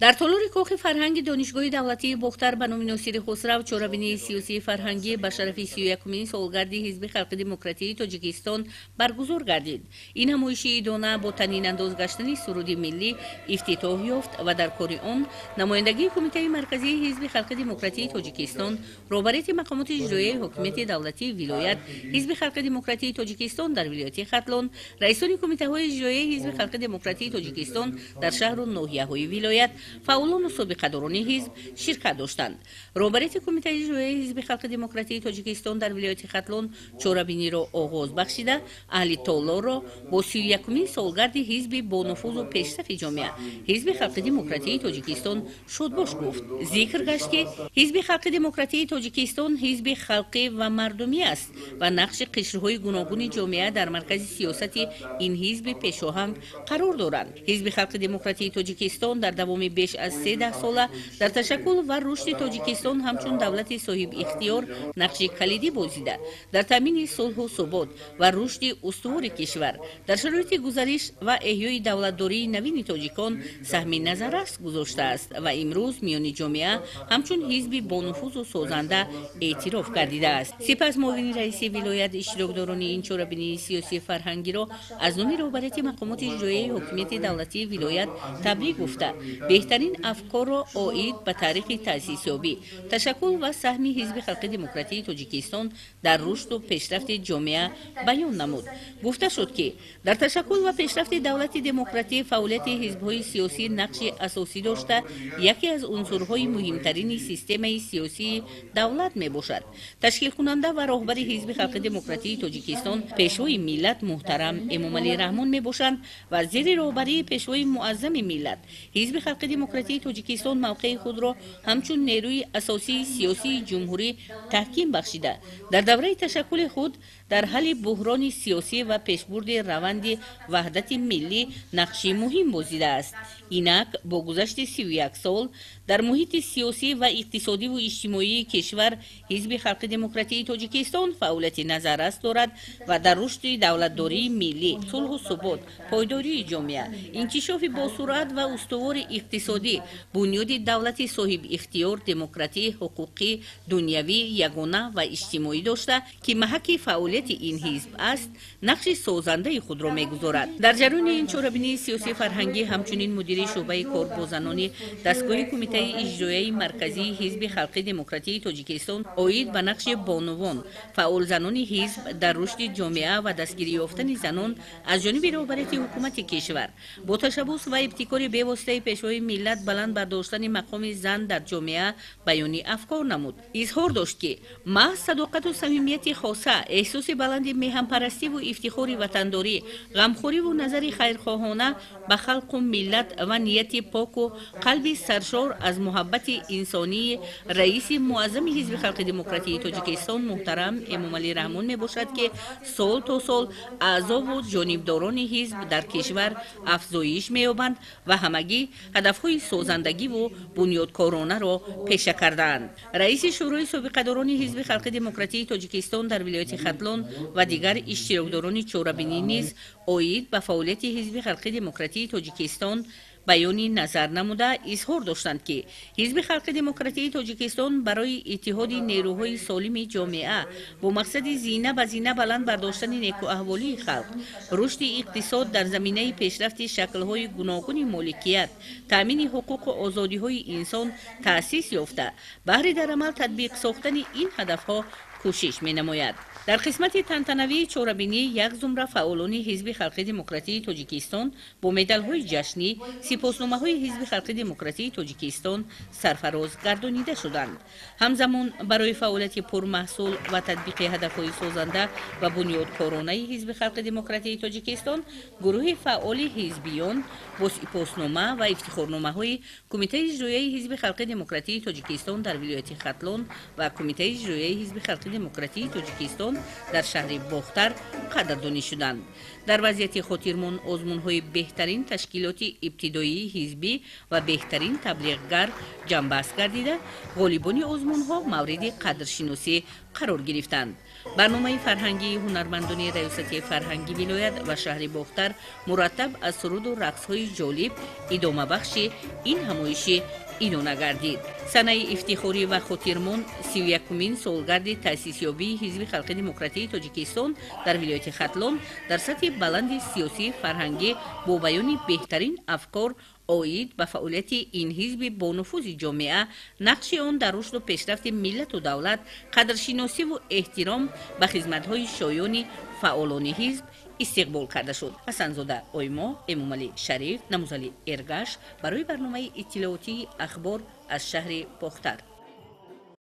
در تالار کاخ فرهنگ دانشگاه دولتی بختر به نام ناصر خسرو چهاربینی سیاسی فرهنگی به شرف 31مین سالگرد حزب خلق دموکراتیک تاجیکستان برگزار گردید. این نمایش ایدانه با طنین انداز گشتن سرود ملی افتتاح یافت و در کار آن نمایندگی کمیته مرکزی حزب خلق دموکراتیک تاجیکستان، رهبری مقامات اجرایی حکومت دولتی ولایت حزب خلق دموکراتیک تاجیکستان در ولایت ختلان، رئیسان کمیته های اجرایی حزب خلق دموکراتیک تاجیکستان در شهر و ناحیه‌های ولایت، فعالان و سابقه‌داران حزب شرکت داشتند. رهبری کمیته اجرایی حزب خلق دموکراتیک تاجیکستان در ولایت ختلان چهاربینی را آغاز بخشیده، اهل تالار را با 31مین سالگرد حزب با نفوذ و پیشرفت جامعه حزب خلق دموکراتیک تاجیکستان شادباش گفت. ذکر گشت که حزب خلق دموکراتیک تاجیکستان حزب خلقی و مردمی است و نقش قشرهای گوناگون جامعه در مرکز سیاست این حزب پیشاهنگ قرار دارند. حزب خلق دموکراتیک تاجیکستان در دوام بیش از 13 ساله در تشکل و رشد تاجیکستان همچون دولت صاحب اختیار نقش کلیدی بازیده در تامین صلح و ثبات و رشد استوار کشور در شرایط گزارش و احیای دولتداری نوین تاجیکان سهم نظررس گذاشته است و امروز میان جامعه همچون حزب با نفوذ و سازنده اعتراف گردیده است. سپس معاون رئیس ولایت اشتراکداران این چهاربینی سیاسی فرهنگی را از نام رهبری مقامات اجرایی حکومت دولتی ولایت تبریک گفته بهترین افکار را عاید به تاریخ تأسیس یابی، تشکل و سهم حزب خلق دموکراتیک تاجیکستان در رشد و پیشرفت جامعه بیان نمود. گفته شد که در تشکل و پیشرفت دولت دموکراتیک فعالیت حزب‌های سیاسی نقش اساسی داشته، یکی از عنصرهای مهمترین سیستم سیاسی دولت میباشد. تشکیل کننده و رهبر حزب خلق دموکراتیک تاجیکستان پیشوای ملت محترم امامعلی رحمان میباشند و زیر رهبری پیشوای معظم ملت حزب خلق دموکراتیک تاجیکستان موقع خود را همچون نیروی اساسی سیاسی جمهوری تحکیم بخشیده در دوره تشکل خود در حل بحران سیاسی و پیشبرد روند وحدت ملی نقشی مهم بازیده است. اینک با گذشت 31 سال در محیط سیاسی و اقتصادی و اجتماعی کشور حزب خلق دموکراتیک تاجیکستان فعالیت نظررس دارد و در رشد دولتداری ملی، صلح و ثبات، پایداری جامعه، انکشاف با سرعت و استوار اقتصادی، بنیاد دولت صاحب اختیار دموکراتی حقوقی دنیوی یگانه و اجتماعی داشته که محک فعالیت این حزب است نقش سازنده خود را میگذارد. در جریان این چهاربینی سیاسی فرهنگی همچنین مدیر شعبه کار با زنان دستگاه کمیته اجرایی مرکزی حزب خلق دموکراتیک تاجیکستان عاید به نقش بانوان فعال زنان حزب در رشد جامعه و دستگیری یافتن زنان از جانب رهبری حکومت کشور با تشبث و ابتکار بی‌واسطه پیشوای ملت بلند برداشتن مقام زن در جامعه بیانی افکار نمود. اظهار داشت که محض صداقت و صمیمیت خاصه، احساس بلند میهن‌پرستی و افتخار وطنداری، غمخوری و نظر خیرخواهانه به خلق و ملت و نیت پاک و قلب سرشار از محبت انسانی رئیس معظم حزب خلق دموکراتیک تاجیکستان محترم امامعلی رحمان می باشد که سال تا سال اعضا و جانبداران حزب در کشور افزایش می‌یابند و همگی هدف‌های سازندگی و بنیادکارانه را پیشه کردند. رئیس شورای سابقه‌داران حزب خلق دموکراتیک تاجیکستان در ولایت ختلان و دیگر اشتراکداران چهاربینی نیز عاید به فعالیت حزب خلق دموکراتیک تاجیکستان بیانی نظر نموده اظهار داشتند که حزب خلق دموکراتیک تاجیکستان برای اتحاد نیروهای سالم جامعه با مقصد زینه به زینه بلند برداشتن نیکواحوالی خلق، رشد اقتصاد در زمینه پیشرفت شکل‌های گوناگون مالکیت، تامین حقوق و آزادی‌های انسان تأسیس یافته بهر در عمل تطبیق ساختن این هدف‌ها کوشش می‌نماید. در قسمت تنتنوی چهاربینی یک زمره فعالان حزب خلق دموکراتیک تاجیکستان با مدال‌های جشنی سپاسنامه‌های حزب خلق دموکراتیک تاجیکستان سرفراز گردانیده شدند. همزمان برای فعالیت پرمحصول و تطبیق هدف‌های سازنده و بنیادکارانه حزب خلق دموکراتیک تاجیکستان گروه فعال حزبیان با سپاسنامه و افتخارنامه‌های کمیته اجرایی حزب خلق دموکراتیک تاجیکستان در ولایت ختلان و کمیته اجرایی حزب خلق دموکراتیک تاجیکستان در شهر بختر قدردانی شدند. در وضعیت خاطرمان آزمون‌های بهترین تشکیلات ابتدایی حزبی و بهترین تبلیغگر جنبست گردیده، غالبان آزمون‌ها مورد قدرشناسی قرار گرفتند. برنامه فرهنگی هنرمندان ریاستی فرهنگی ولایت و شهر باختر مرتب از سرود و رقص‌های جالب ادامه بخش این نمایش ایدانه گردید. سنه افتخاری و خاطرمان 31مین سالگرد تأسیسیابی حزب خلق دموکراتی تاجیکستان در ولایت ختلان در سطح بلند سیاسی فرهنگی با بیان بهترین افکار آید به فعالیت این حزب با نفوذ جامعه، نقش آن در رشد و پیشرفت ملت و دولت، قدرشناسی و احترام به خدمت‌های شایان فعالان حزب استقبال کرده شد. حسن‌زاده آیما، امامعلی شریف، نموزعلی ارگش برای برنامه اطلاعاتی اخبار از شهر باختر.